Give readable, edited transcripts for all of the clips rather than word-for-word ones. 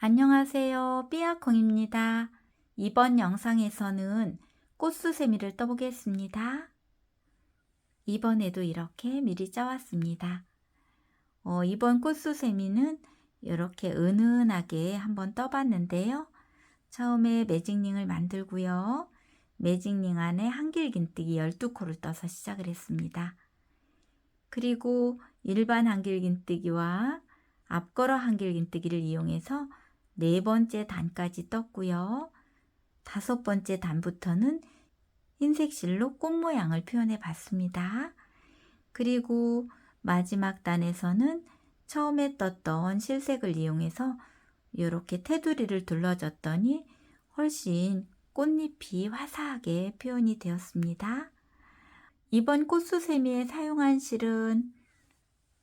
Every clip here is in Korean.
안녕하세요. 삐아콩입니다. 이번 영상에서는 꽃수세미를 떠보겠습니다. 이번에도 이렇게 미리 짜왔습니다. 이번 꽃수세미는 이렇게 은은하게 한번 떠봤는데요. 처음에 매직링을 만들고요. 매직링 안에 한길긴뜨기 12코를 떠서 시작을 했습니다. 그리고 일반 한길긴뜨기와 앞걸어 한길긴뜨기를 이용해서 네 번째 단까지 떴고요. 다섯 번째 단부터는 흰색 실로 꽃 모양을 표현해 봤습니다. 그리고 마지막 단에서는 처음에 떴던 실색을 이용해서 이렇게 테두리를 둘러줬더니 훨씬 꽃잎이 화사하게 표현이 되었습니다. 이번 꽃수세미에 사용한 실은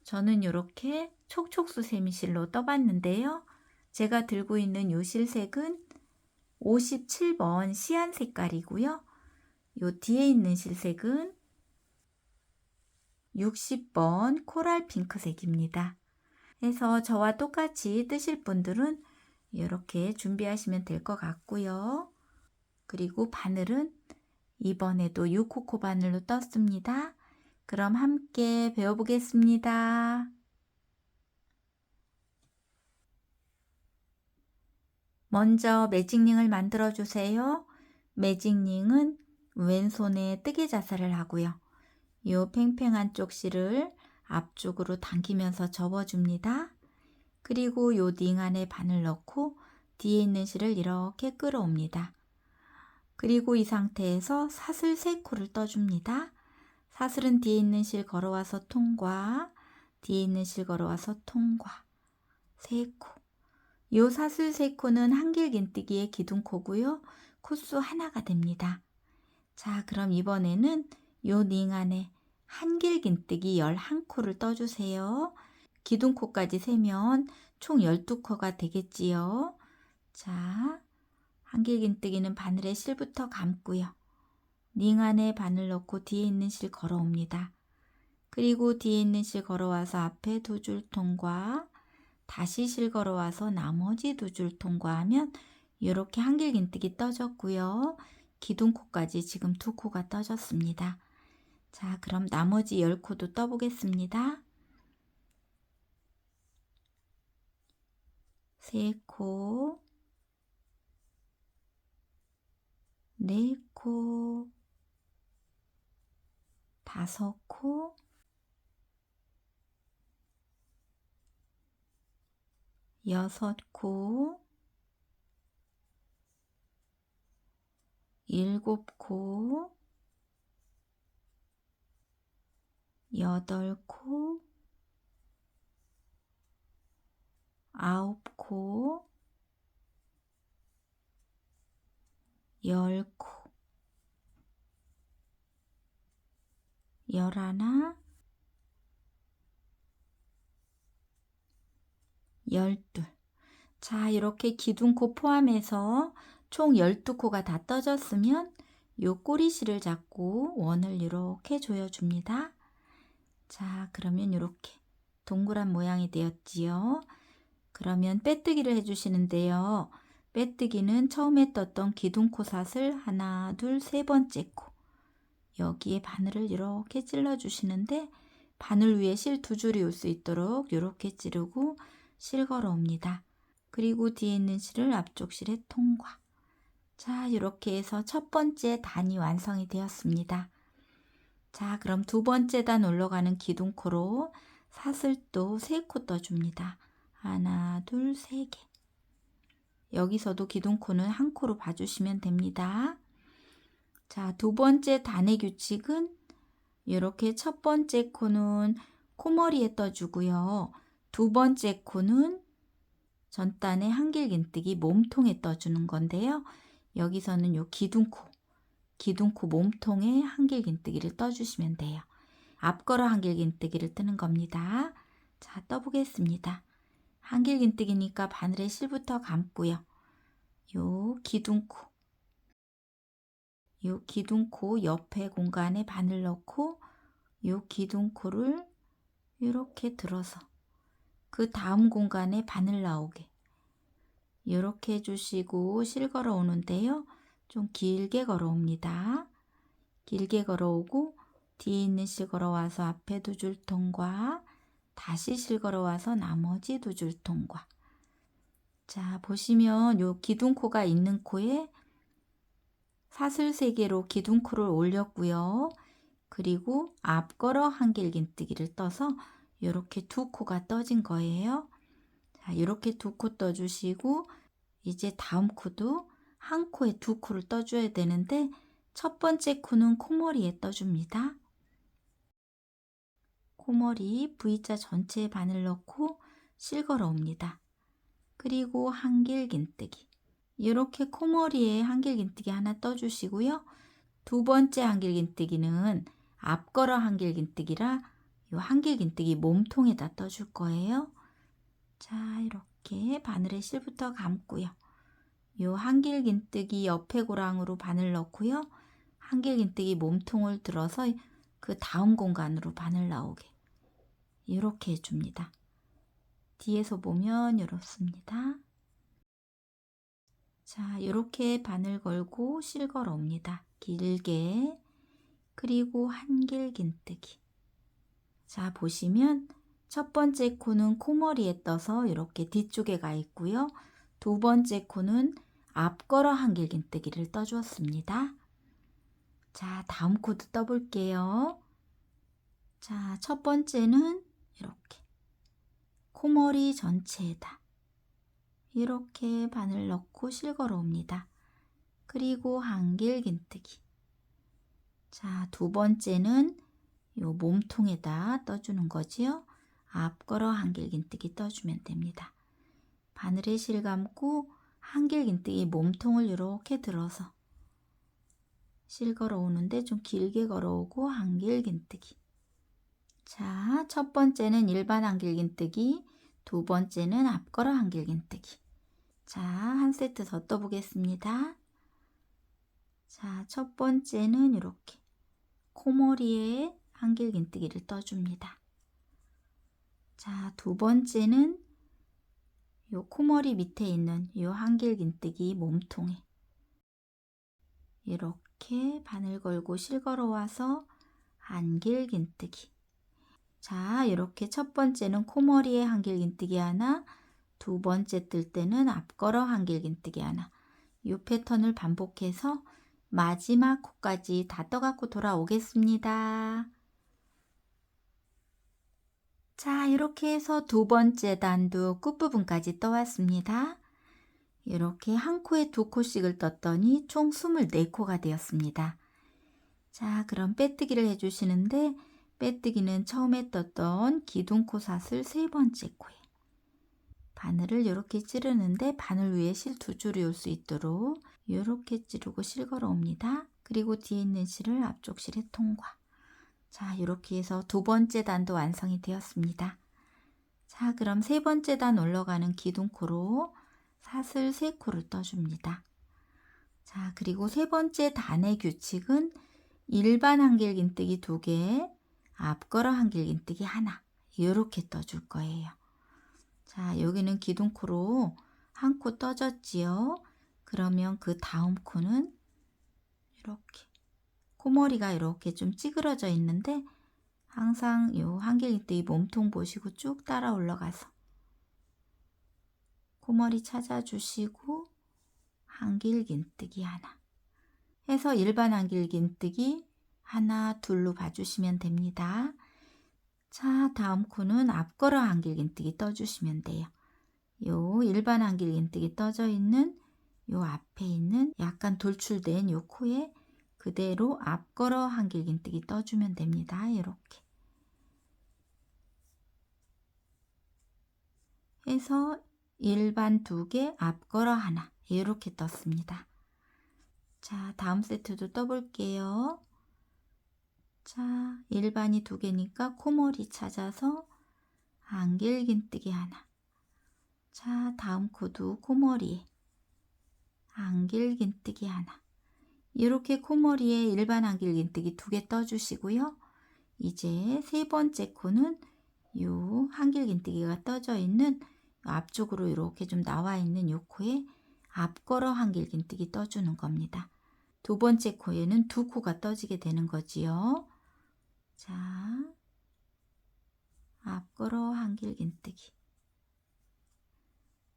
저는 이렇게 촉촉수세미 실로 떠봤는데요. 제가 들고 있는 이 실색은 57번 시안 색깔이고요. 요 뒤에 있는 실색은 60번 코랄 핑크색입니다. 그래서 저와 똑같이 뜨실 분들은 이렇게 준비하시면 될 것 같고요. 그리고 바늘은 이번에도 6코코 바늘로 떴습니다. 그럼 함께 배워보겠습니다. 먼저 매직링을 만들어 주세요. 매직링은 왼손에 뜨개 자세를 하고요. 이 팽팽한 쪽 실을 앞쪽으로 당기면서 접어줍니다. 그리고 이 링 안에 바늘 넣고 뒤에 있는 실을 이렇게 끌어옵니다. 그리고 이 상태에서 사슬 3코를 떠줍니다. 사슬은 뒤에 있는 실 걸어와서 통과, 뒤에 있는 실 걸어와서 통과, 3코. 요 사슬 3코는 한길긴뜨기의 기둥코고요. 코수 하나가 됩니다. 자, 그럼 이번에는 요 링 안에 한길긴뜨기 11코를 떠주세요. 기둥코까지 세면 총 12코가 되겠지요. 자, 한길긴뜨기는 바늘에 실부터 감고요. 링 안에 바늘 넣고 뒤에 있는 실 걸어옵니다. 그리고 뒤에 있는 실 걸어와서 앞에 2줄 통과, 다시 실 걸어와서 나머지 2줄 통과하면 이렇게 한길긴뜨기 떠졌고요. 기둥코까지 지금 2코가 떠졌습니다. 자, 그럼 나머지 10코도 떠보겠습니다. 3코, 4코, 5코, 6코, 7코, 8코, 9코, 10코, 11, 12. 자, 이렇게 기둥코 포함해서 총 12코가 다 떠졌으면 요 꼬리실을 잡고 원을 이렇게 조여줍니다. 자, 그러면 이렇게 동그란 모양이 되었지요. 그러면 빼뜨기를 해주시는데요. 빼뜨기는 처음에 떴던 기둥코 사슬 하나, 둘, 세 번째 코. 여기에 바늘을 이렇게 찔러 주시는데 바늘 위에 실 2줄이 올 수 있도록 이렇게 찌르고 실 걸어 옵니다. 그리고 뒤에 있는 실을 앞쪽 실에 통과. 자, 이렇게 해서 첫 번째 단이 완성이 되었습니다. 자, 그럼 두 번째 단 올라가는 기둥코로 사슬도 3코 떠줍니다. 하나, 둘, 3개. 여기서도 기둥코는 1코로 봐주시면 됩니다. 자, 두 번째 단의 규칙은 이렇게 첫 번째 코는 코머리에 떠주고요. 두 번째 코는 전단의 한길긴뜨기 몸통에 떠주는 건데요. 여기서는 요 기둥코 몸통에 한길긴뜨기를 떠주시면 돼요. 앞걸어 한길긴뜨기를 뜨는 겁니다. 자, 떠보겠습니다. 한길긴뜨기니까 바늘에 실부터 감고요. 요 기둥코 옆에 공간에 바늘 넣고 요 기둥코를 이렇게 들어서 그 다음 공간에 바늘 나오게 이렇게 해주시고 실 걸어오는데요. 좀 길게 걸어옵니다. 길게 걸어오고 뒤에 있는 실 걸어와서 앞에 두 줄 통과, 다시 실 걸어와서 나머지 두 줄 통과. 자, 보시면 요 기둥코가 있는 코에 사슬 3개로 기둥코를 올렸고요. 그리고 앞걸어 한길긴뜨기를 떠서 이렇게 두 코가 떠진 거예요. 자, 이렇게 두 코 떠주시고 이제 다음 코도 한 코에 두 코를 떠줘야 되는데 첫 번째 코는 코머리에 떠줍니다. 코머리 V자 전체에 바늘 넣고 실 걸어 옵니다. 그리고 한길긴뜨기. 이렇게 코머리에 한길긴뜨기 하나 떠주시고요. 두 번째 한길긴뜨기는 앞걸어 한길긴뜨기라 이 한길긴뜨기 몸통에다 떠줄 거예요. 자, 이렇게 바늘에 실부터 감고요. 이 한길긴뜨기 옆에 고랑으로 바늘 넣고요. 한길긴뜨기 몸통을 들어서 그 다음 공간으로 바늘 나오게 이렇게 해줍니다. 뒤에서 보면 이렇습니다. 자, 이렇게 바늘 걸고 실 걸어 옵니다. 길게. 그리고 한길긴뜨기. 자, 보시면 첫 번째 코는 코머리에 떠서 이렇게 뒤쪽에 가 있고요. 두 번째 코는 앞걸어 한길긴뜨기를 떠주었습니다. 자, 다음 코도 떠볼게요. 자, 첫 번째는 이렇게 코머리 전체에다 이렇게 바늘 넣고 실 걸어 옵니다. 그리고 한길긴뜨기. 자, 두 번째는 요 몸통에다 떠주는 거지요. 앞걸어 한길긴뜨기 떠주면 됩니다. 바늘에 실 감고 한길긴뜨기 몸통을 이렇게 들어서 실 걸어 오는데 좀 길게 걸어오고 한길긴뜨기. 자, 첫 번째는 일반 한길긴뜨기, 두 번째는 앞걸어 한길긴뜨기. 자, 한 세트 더 떠보겠습니다. 자, 첫 번째는 이렇게 코머리에 한길긴뜨기를 떠줍니다. 자, 두 번째는 요 코머리 밑에 있는 요 한길긴뜨기 몸통에 이렇게 바늘 걸고 실 걸어와서 한길긴뜨기. 자, 이렇게 첫 번째는 코머리에 한길긴뜨기 하나, 두 번째 뜰 때는 앞걸어 한길긴뜨기 하나. 이 패턴을 반복해서 마지막 코까지 다 떠갖고 돌아오겠습니다. 자, 이렇게 해서 두 번째 단도 끝부분까지 떠왔습니다. 이렇게 한 코에 두 코씩을 떴더니 총 24코가 되었습니다. 자, 그럼 빼뜨기를 해주시는데 빼뜨기는 처음에 떴던 기둥코 사슬 세 번째 코에 바늘을 이렇게 찌르는데 바늘 위에 실 두 줄이 올 수 있도록 이렇게 찌르고 실 걸어 옵니다. 그리고 뒤에 있는 실을 앞쪽 실에 통과. 자, 이렇게 해서 두 번째 단도 완성이 되었습니다. 자, 그럼 세 번째 단 올라가는 기둥코로 사슬 3코를 떠줍니다. 자, 그리고 세 번째 단의 규칙은 일반 한길긴뜨기 2개, 앞걸어 한길긴뜨기 하나 이렇게 떠줄 거예요. 자, 여기는 기둥코로 한 코 떠졌지요. 그러면 그 다음 코는 이렇게 코머리가 이렇게 좀 찌그러져 있는데 항상 요 한길긴뜨기 몸통 보시고 쭉 따라 올라가서 코머리 찾아주시고 한길긴뜨기 하나 해서 일반 한길긴뜨기 하나 둘로 봐주시면 됩니다. 자, 다음 코는 앞걸어 한길긴뜨기 떠주시면 돼요. 요 일반 한길긴뜨기 떠져 있는 요 앞에 있는 약간 돌출된 요 코에 그대로 앞걸어 한길긴뜨기 떠주면 됩니다. 이렇게 해서 일반 2개, 앞걸어 하나 이렇게 떴습니다. 자, 다음 세트도 떠볼게요. 자, 일반이 2개니까 코머리 찾아서 한길긴뜨기 하나. 자, 다음 코도 코머리에 한길긴뜨기 하나. 이렇게 코머리에 일반 한길긴뜨기 2개 떠주시고요. 이제 세 번째 코는 요 한길긴뜨기가 떠져 있는 앞쪽으로 이렇게 좀 나와 있는 요 코에 앞걸어 한길긴뜨기 떠주는 겁니다. 두 번째 코에는 두 코가 떠지게 되는 거지요. 자, 앞걸어 한길긴뜨기.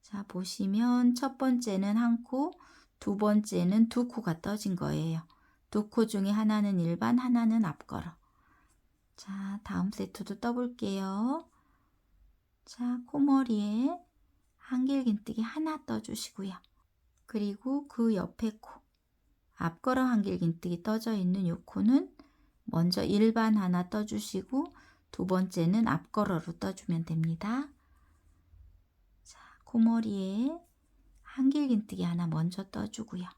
자, 보시면 첫 번째는 한 코, 두 번째는 두 코가 떠진 거예요. 두 코 중에 하나는 일반, 하나는 앞걸어. 자, 다음 세트도 떠볼게요. 자, 코머리에 한길긴뜨기 하나 떠주시고요. 그리고 그 옆에 코, 앞걸어 한길긴뜨기 떠져 있는 요 코는 먼저 일반 하나 떠주시고 두 번째는 앞걸어로 떠주면 됩니다. 자, 코머리에 한길긴뜨기 하나 먼저 떠주고요.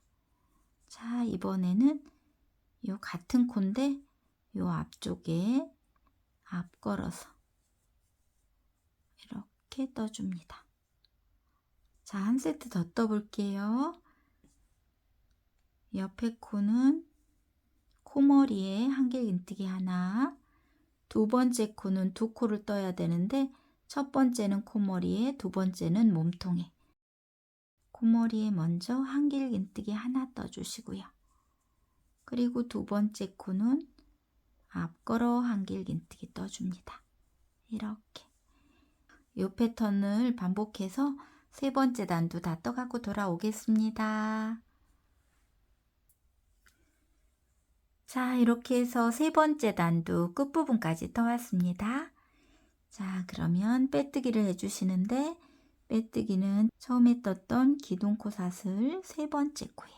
자, 이번에는 요 같은 코인데 요 앞쪽에 앞걸어서 이렇게 떠줍니다. 자, 한 세트 더 떠볼게요. 옆에 코는 코머리에 한길긴뜨기 하나, 두 번째 코는 두 코를 떠야 되는데 첫 번째는 코머리에, 두 번째는 몸통에. 코머리에 먼저 한길긴뜨기 하나 떠주시고요. 그리고 두 번째 코는 앞걸어 한길긴뜨기 떠줍니다. 이렇게. 이 패턴을 반복해서 세 번째 단도 다 떠갖고 돌아오겠습니다. 자, 이렇게 해서 세 번째 단도 끝부분까지 떠왔습니다. 자, 그러면 빼뜨기를 해주시는데 빼뜨기는 처음에 떴던 기둥코 사슬 세 번째 코에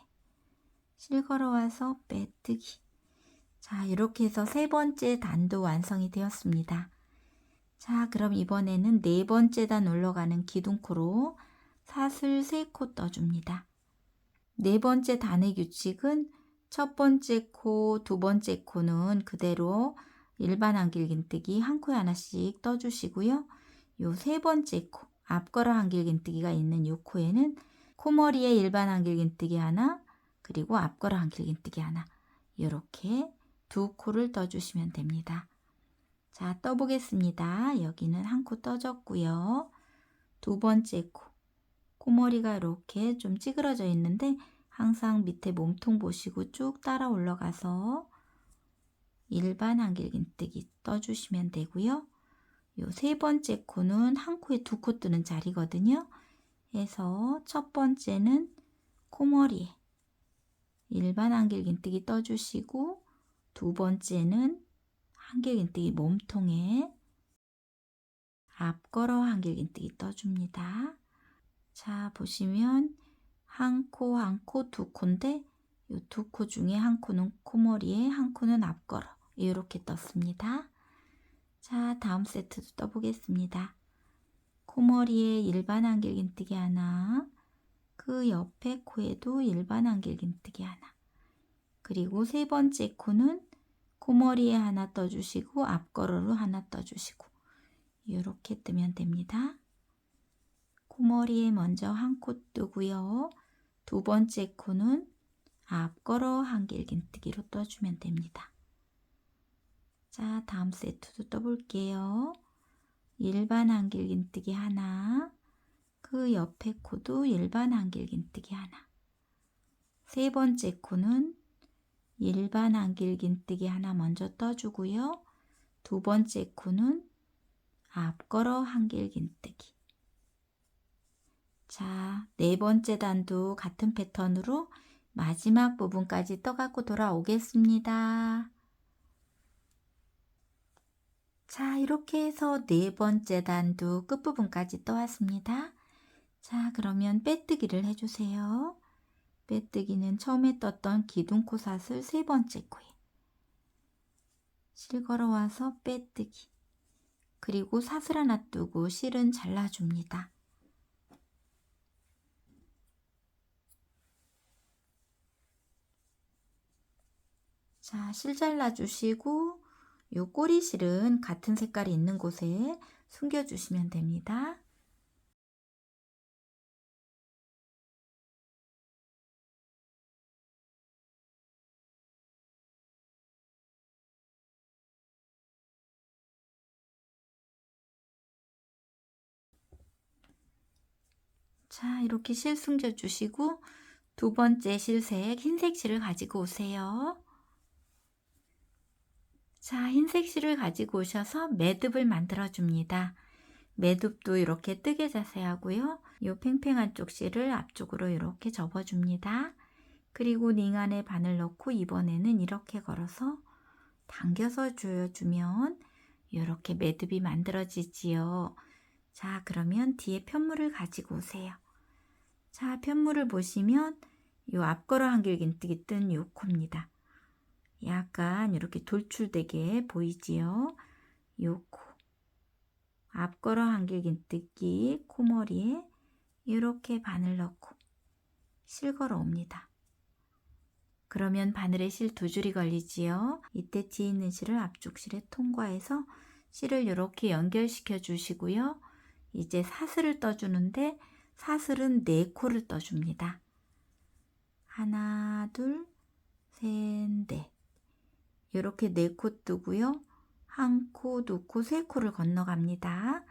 실걸어와서 빼뜨기. 자, 이렇게 해서 세 번째 단도 완성이 되었습니다. 자, 그럼 이번에는 네 번째 단 올라가는 기둥코로 사슬 3코 떠줍니다. 네 번째 단의 규칙은 첫 번째 코, 두 번째 코는 그대로 일반 한길긴뜨기 한 코에 하나씩 떠주시고요. 요 세 번째 코, 앞걸어 한길긴뜨기가 있는 요 코에는 코머리에 일반 한길긴뜨기 하나, 그리고 앞걸어 한길긴뜨기 하나, 이렇게 두 코를 떠주시면 됩니다. 자, 떠보겠습니다. 여기는 한 코 떠졌고요. 두 번째 코, 코머리가 이렇게 좀 찌그러져 있는데 항상 밑에 몸통 보시고 쭉 따라 올라가서 일반 한길긴뜨기 떠주시면 되고요. 요 세 번째 코는 한 코에 두 코 뜨는 자리거든요. 해서 첫 번째는 코머리에 일반 한길긴뜨기 떠주시고 두 번째는 한길긴뜨기 몸통에 앞걸어 한길긴뜨기 떠줍니다. 자, 보시면 한 코, 한 코, 두 코인데 이 두 코 중에 한 코는 코머리에, 한 코는 앞걸어 이렇게 떴습니다. 자, 다음 세트도 떠보겠습니다. 코머리에 일반 한길긴뜨기 하나, 그 옆에 코에도 일반 한길긴뜨기 하나, 그리고 세 번째 코는 코머리에 하나 떠주시고 앞걸어로 하나 떠주시고 이렇게 뜨면 됩니다. 코머리에 먼저 한 코 뜨고요. 두 번째 코는 앞걸어 한길긴뜨기로 떠주면 됩니다. 자, 다음 세트도 떠볼게요. 일반 한길긴뜨기 하나, 그 옆에 코도 일반 한길긴뜨기 하나, 세 번째 코는 일반 한길긴뜨기 하나 먼저 떠주고요. 두 번째 코는 앞걸어 한길긴뜨기. 자, 네 번째 단도 같은 패턴으로 마지막 부분까지 떠갖고 돌아오겠습니다. 자, 이렇게 해서 네 번째 단도 끝부분까지 떠왔습니다. 자, 그러면 빼뜨기를 해주세요. 빼뜨기는 처음에 떴던 기둥코 사슬 세 번째 코에 실걸어 와서 빼뜨기, 그리고 사슬 하나 뜨고 실은 잘라줍니다. 자, 실 잘라주시고 요 꼬리실은 같은 색깔이 있는 곳에 숨겨주시면 됩니다. 자, 이렇게 실 숨겨 주시고 두 번째 실색 흰색 실을 가지고 오세요. 자, 흰색 실을 가지고 오셔서 매듭을 만들어 줍니다. 매듭도 이렇게 뜨개 자세하고요. 이 팽팽한 쪽 실을 앞쪽으로 이렇게 접어 줍니다. 그리고 링 안에 바늘 넣고 이번에는 이렇게 걸어서 당겨서 조여주면 이렇게 매듭이 만들어지지요. 자, 그러면 뒤에 편물을 가지고 오세요. 자, 편물을 보시면 이 앞걸어 한길긴뜨기 뜬 요 코입니다. 약간 이렇게 돌출되게 보이지요. 요 코. 앞걸어 한길긴뜨기 코머리에 이렇게 바늘 넣고 실 걸어 옵니다. 그러면 바늘에 실 두 줄이 걸리지요. 이때 뒤에 있는 실을 앞쪽 실에 통과해서 실을 이렇게 연결시켜 주시고요. 이제 사슬을 떠주는데 사슬은 4코를 떠줍니다. 하나, 둘, 셋, 넷. 이렇게 4코 뜨고요. 1코, 2코, 3코를 건너갑니다.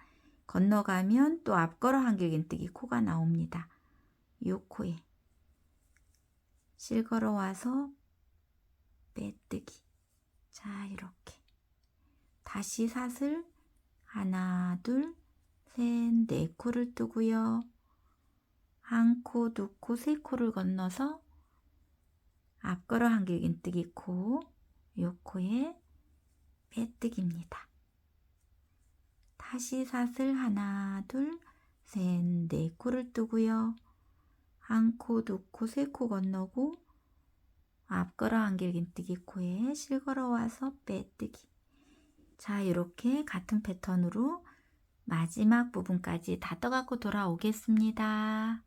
건너가면 또 앞걸어 한길긴뜨기 코가 나옵니다. 요 코에 실 걸어와서 빼뜨기. 자, 이렇게 다시 사슬 하나, 둘, 셋, 4코를 뜨고요. 1코, 2코, 3코를 건너서 앞걸어 한길긴뜨기 코, 요 코에 빼뜨기입니다. 다시 사슬 하나, 둘, 셋, 4코를 뜨고요. 1코, 2코, 3코 건너고 앞걸어 한길긴뜨기 코에 실 걸어와서 빼뜨기. 자, 이렇게 같은 패턴으로 마지막 부분까지 다 떠갖고 돌아오겠습니다.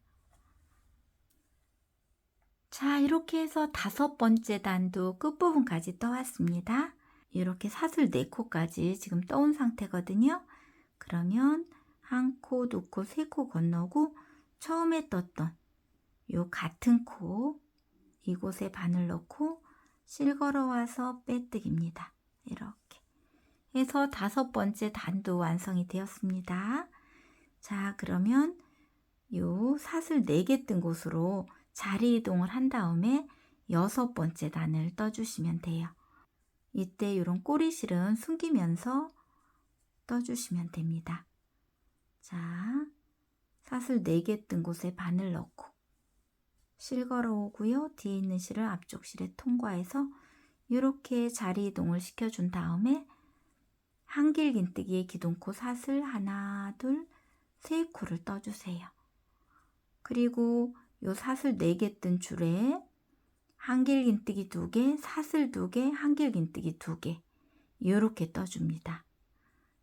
자, 이렇게 해서 5번째 단도 끝부분까지 떠왔습니다. 이렇게 사슬 4코까지 지금 떠온 상태거든요. 그러면 1코, 2코, 3코 건너고 처음에 떴던 요 같은 코 이곳에 바늘 넣고 실 걸어와서 빼뜨기입니다. 이렇게 해서 5번째 단도 완성이 되었습니다. 자, 그러면 요 사슬 4개 뜬 곳으로 자리 이동을 한 다음에 6번째 단을 떠주시면 돼요. 이때 이런 꼬리실은 숨기면서 떠주시면 됩니다. 자, 사슬 4개 뜬 곳에 바늘 넣고 실 걸어오고요. 뒤에 있는 실을 앞쪽 실에 통과해서 이렇게 자리 이동을 시켜준 다음에 한길긴뜨기의 기둥코 사슬 하나, 둘, 3코를 떠주세요. 그리고 요 사슬 4개 뜬 줄에 한길긴뜨기 2개, 사슬 2개, 한길긴뜨기 2개 이렇게 떠줍니다.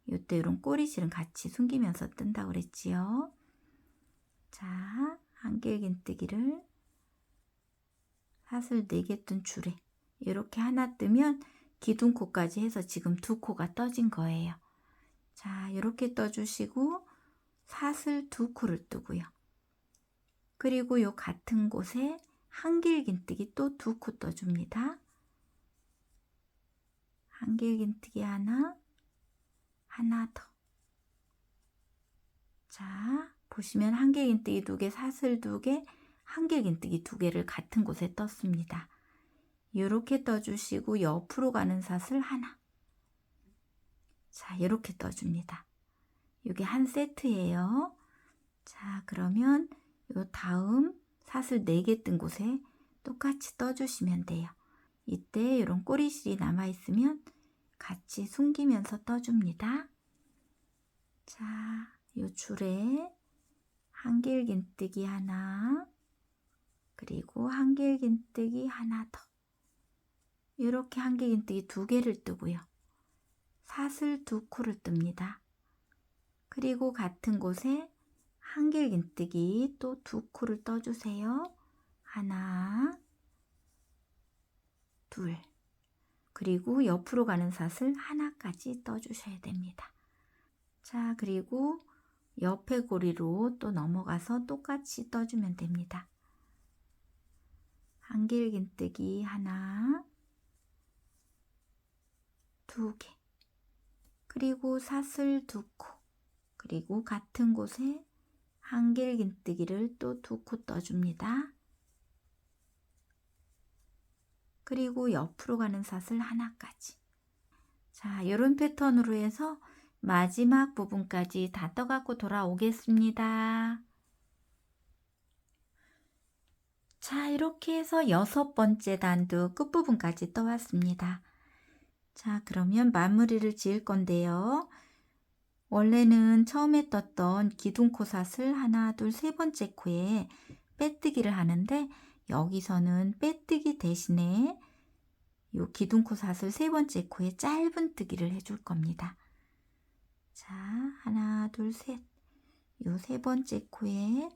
이때 이런 꼬리실은 같이 숨기면서 뜬다고 그랬지요. 자, 한길긴뜨기를 사슬 4개 뜬 줄에 이렇게 하나 뜨면 기둥코까지 해서 지금 2코가 떠진 거예요. 자, 이렇게 떠주시고 사슬 2코를 뜨고요. 그리고 요 같은 곳에 한길긴뜨기 또 2코 떠줍니다. 한길긴뜨기 하나 더. 자, 보시면 한길긴뜨기 2개, 사슬 2개, 한길긴뜨기 2개를 같은 곳에 떴습니다. 이렇게 떠주시고 옆으로 가는 사슬 하나. 자, 이렇게 떠줍니다. 이게 한 세트예요. 자, 그러면 요 다음 사슬 4개 뜬 곳에 똑같이 떠주시면 돼요. 이때 이런 꼬리실이 남아있으면 같이 숨기면서 떠줍니다. 자, 요 줄에 한길긴뜨기 하나, 그리고 한길긴뜨기 하나 더. 이렇게 한길긴뜨기 2개를 뜨고요. 사슬 2코를 뜹니다. 그리고 같은 곳에 한길긴뜨기 또 2코를 떠주세요. 하나, 둘. 그리고 옆으로 가는 사슬 하나까지 떠주셔야 됩니다. 자, 그리고 옆에 고리로 또 넘어가서 똑같이 떠주면 됩니다. 한길긴뜨기 하나, 2개, 그리고 사슬 2코, 그리고 같은 곳에 한길긴뜨기를 또 2코 떠줍니다. 그리고 옆으로 가는 사슬 하나까지. 자, 이런 패턴으로 해서 마지막 부분까지 다 떠갖고 돌아오겠습니다. 자, 이렇게 해서 6번째 단도 끝부분까지 떠왔습니다. 자, 그러면 마무리를 지을 건데요. 원래는 처음에 떴던 기둥코 사슬 하나, 둘, 세 번째 코에 빼뜨기를 하는데 여기서는 빼뜨기 대신에 요 기둥코 사슬 세 번째 코에 짧은 뜨기를 해줄 겁니다. 자, 하나, 둘, 셋. 요 세 번째 코에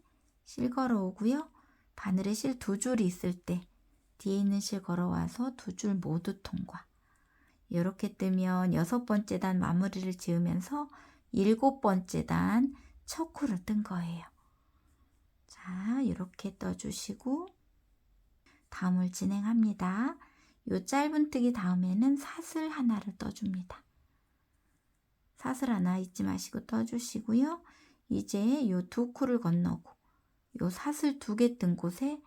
실 걸어오고요. 바늘에 실 2줄이 있을 때 뒤에 있는 실 걸어와서 2줄 모두 통과. 이렇게 뜨면 6번째 단 마무리를 지으면서 7번째 단 첫 코를 뜬 거예요. 자, 이렇게 떠주시고 다음을 진행합니다. 요 짧은뜨기 다음에는 사슬 하나를 떠줍니다. 사슬 하나 잊지 마시고 떠주시고요. 이제 요 2코를 건너고 요 사슬 2개 뜬 곳에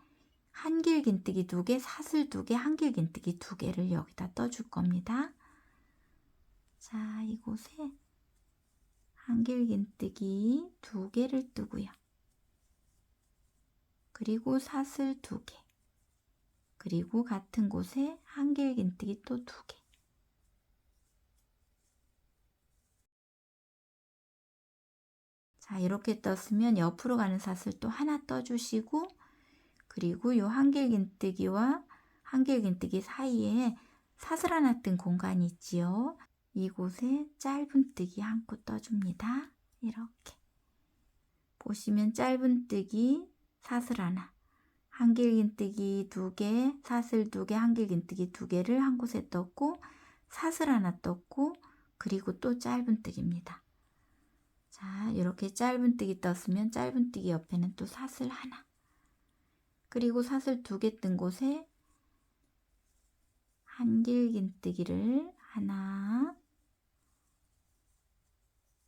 한길긴뜨기 2개, 사슬 2개, 한길긴뜨기 2개를 여기다 떠줄 겁니다. 자, 이곳에 한길긴뜨기 2개를 뜨고요. 그리고 사슬 2개. 그리고 같은 곳에 한길긴뜨기 또 2개. 자, 이렇게 떴으면 옆으로 가는 사슬 또 하나 떠주시고 그리고 요 한길긴뜨기와 한길긴뜨기 사이에 사슬 하나 뜬 공간이 있지요. 이곳에 짧은뜨기 한 코 떠줍니다. 이렇게 보시면 짧은뜨기 사슬 하나, 한길긴뜨기 2개, 사슬 2개, 한길긴뜨기 2개를 한 곳에 떴고 사슬 하나 떴고 그리고 또 짧은뜨기입니다. 자, 이렇게 짧은뜨기 떴으면 짧은뜨기 옆에는 또 사슬 하나, 그리고 사슬 2개 뜬 곳에 한길긴뜨기를 하나,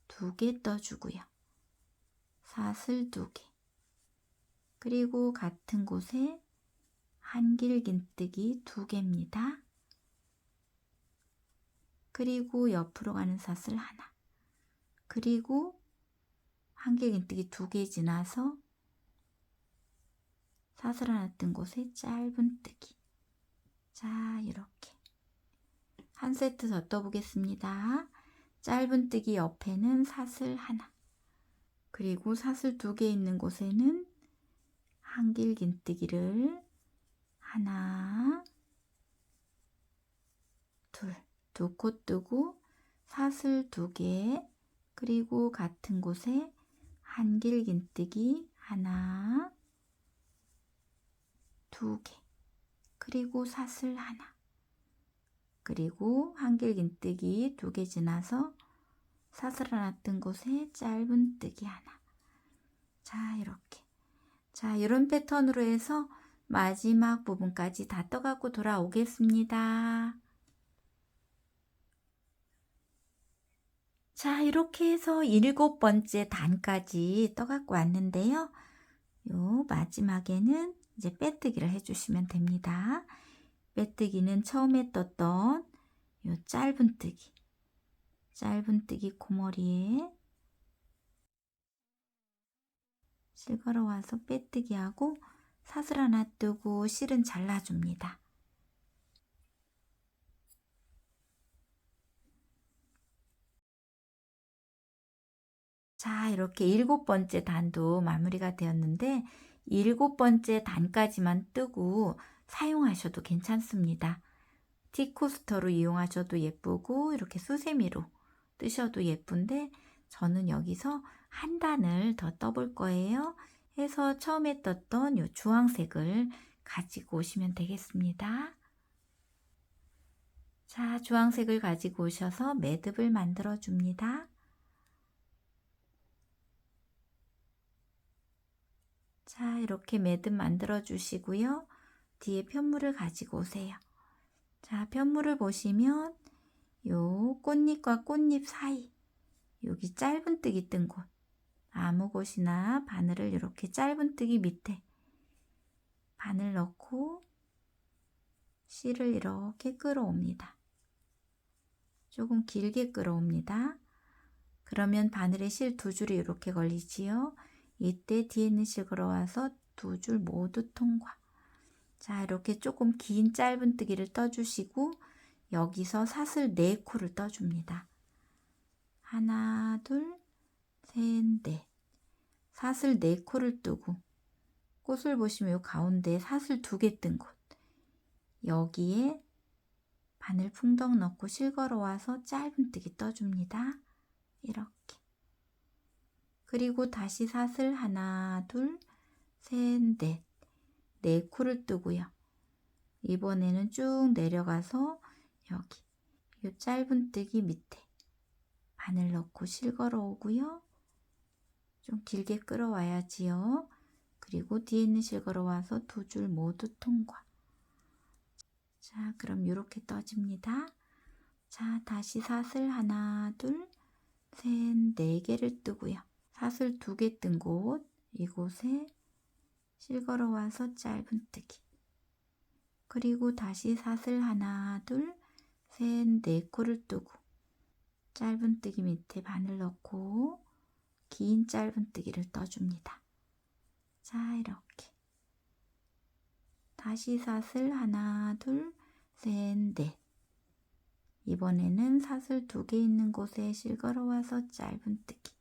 2개 떠주고요. 사슬 2개. 그리고 같은 곳에 한길긴뜨기 2개입니다. 그리고 옆으로 가는 사슬 하나. 그리고 한길긴뜨기 2개 지나서 사슬 하나 뜬 곳에 짧은뜨기. 자, 이렇게 한 세트 더 떠보겠습니다. 짧은뜨기 옆에는 사슬 하나. 그리고 사슬 2개 있는 곳에는 한길긴뜨기를 하나, 둘, 2코 뜨고 사슬 2개, 그리고 같은 곳에 한길긴뜨기 하나, 2개, 그리고 사슬 하나, 그리고 한길긴뜨기 2개 지나서 사슬 하나 뜬 곳에 짧은뜨기 하나. 자, 이렇게. 자, 이런 패턴으로 해서 마지막 부분까지 다 떠갖고 돌아오겠습니다. 자, 이렇게 해서 7번째 단까지 떠갖고 왔는데요. 요 마지막에는 이제 빼뜨기를 해주시면 됩니다. 빼뜨기는 처음에 떴던 요 짧은뜨기 고머리에 실 걸어와서 빼뜨기 하고 사슬 하나 뜨고 실은 잘라줍니다. 자, 이렇게 7번째 단도 마무리가 되었는데 7번째 단까지만 뜨고 사용하셔도 괜찮습니다. 티코스터로 이용하셔도 예쁘고 이렇게 수세미로 뜨셔도 예쁜데 저는 여기서 한 단을 더 떠볼 거예요. 해서 처음에 떴던 요 주황색을 가지고 오시면 되겠습니다. 자, 주황색을 가지고 오셔서 매듭을 만들어 줍니다. 자, 이렇게 매듭 만들어 주시고요. 뒤에 편물을 가지고 오세요. 자, 편물을 보시면 요 꽃잎과 꽃잎 사이 여기 짧은뜨기 뜬 곳 아무 곳이나 바늘을 이렇게 짧은뜨기 밑에 바늘 넣고 실을 이렇게 끌어옵니다. 조금 길게 끌어옵니다. 그러면 바늘에 실 두 줄이 이렇게 걸리지요. 이때 뒤에 있는 실 걸어와서 두 줄 모두 통과. 자, 이렇게 조금 긴 짧은뜨기를 떠주시고 여기서 사슬 4코를 떠줍니다. 하나, 둘, 셋, 넷. 사슬 4코를 뜨고 꽃을 보시면 이 가운데 사슬 2개 뜬 곳. 여기에 바늘 풍덩 넣고 실 걸어와서 짧은뜨기 떠줍니다. 이렇게. 그리고 다시 사슬 하나, 둘, 셋, 넷. 4코를 뜨고요. 이번에는 쭉 내려가서 여기 이 짧은뜨기 밑에 바늘 넣고 실 걸어오고요. 좀 길게 끌어와야지요. 그리고 뒤에 있는 실 걸어와서 두 줄 모두 통과. 자, 그럼 이렇게 떠집니다. 자, 다시 사슬 하나, 둘, 셋, 4개를 뜨고요. 사슬 2개 뜬 곳, 이곳에 실 걸어와서 짧은뜨기. 그리고 다시 사슬 하나, 둘, 셋, 4코를 뜨고 짧은뜨기 밑에 바늘 넣고 긴 짧은뜨기를 떠줍니다. 자, 이렇게. 다시 사슬 하나, 둘, 셋, 넷. 이번에는 사슬 2개 있는 곳에 실 걸어와서 짧은뜨기.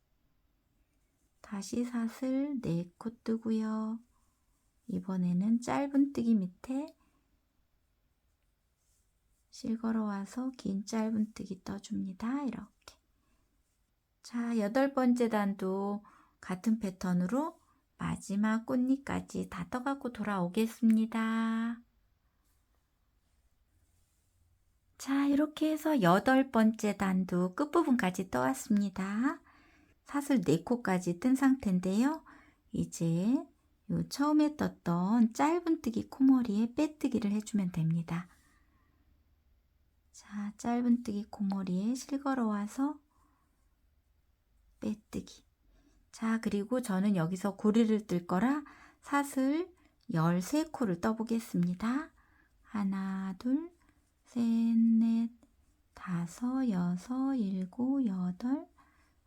다시 사슬 4코 뜨고요. 이번에는 짧은뜨기 밑에 실 걸어와서 긴 짧은뜨기 떠줍니다. 이렇게. 자, 8번째 단도 같은 패턴으로 마지막 꽃잎까지 다 떠갖고 돌아오겠습니다. 자, 이렇게 해서 8번째 단도 끝부분까지 떠왔습니다. 사슬 4코까지 뜬 상태인데요. 이제 요 처음에 떴던 짧은뜨기 코머리에 빼뜨기를 해주면 됩니다. 자, 짧은뜨기 코머리에 실 걸어와서 빼뜨기. 자, 그리고 저는 여기서 고리를 뜰 거라 사슬 13코를 떠보겠습니다. 하나, 둘, 셋, 넷, 다섯, 여섯, 일곱, 여덟,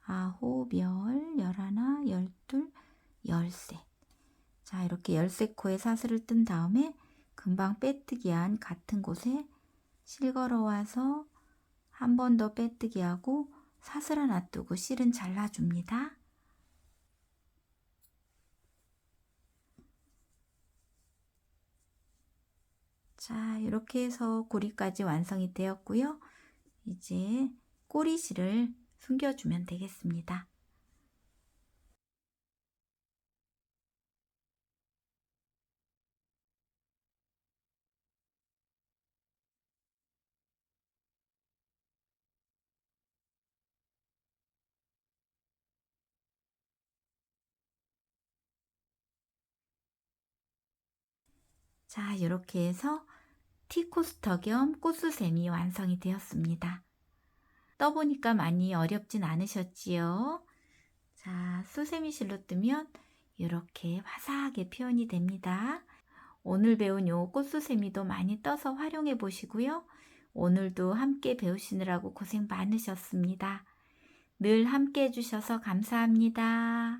아홉, 열, 열하나, 열둘, 열셋. 자, 이렇게 13코의 사슬을 뜬 다음에 금방 빼뜨기한 같은 곳에 실 걸어와서 한 번 더 빼뜨기하고 사슬 하나 뜨고 실은 잘라줍니다. 자, 이렇게 해서 고리까지 완성이 되었고요. 이제 꼬리실을 숨겨주면 되겠습니다. 자, 이렇게 해서 티코스터 겸 꽃수셈이 완성이 되었습니다. 떠보니까 많이 어렵진 않으셨지요? 자, 수세미 실로 뜨면 이렇게 화사하게 표현이 됩니다. 오늘 배운 요 꽃수세미도 많이 떠서 활용해 보시고요. 오늘도 함께 배우시느라고 고생 많으셨습니다. 늘 함께 해주셔서 감사합니다.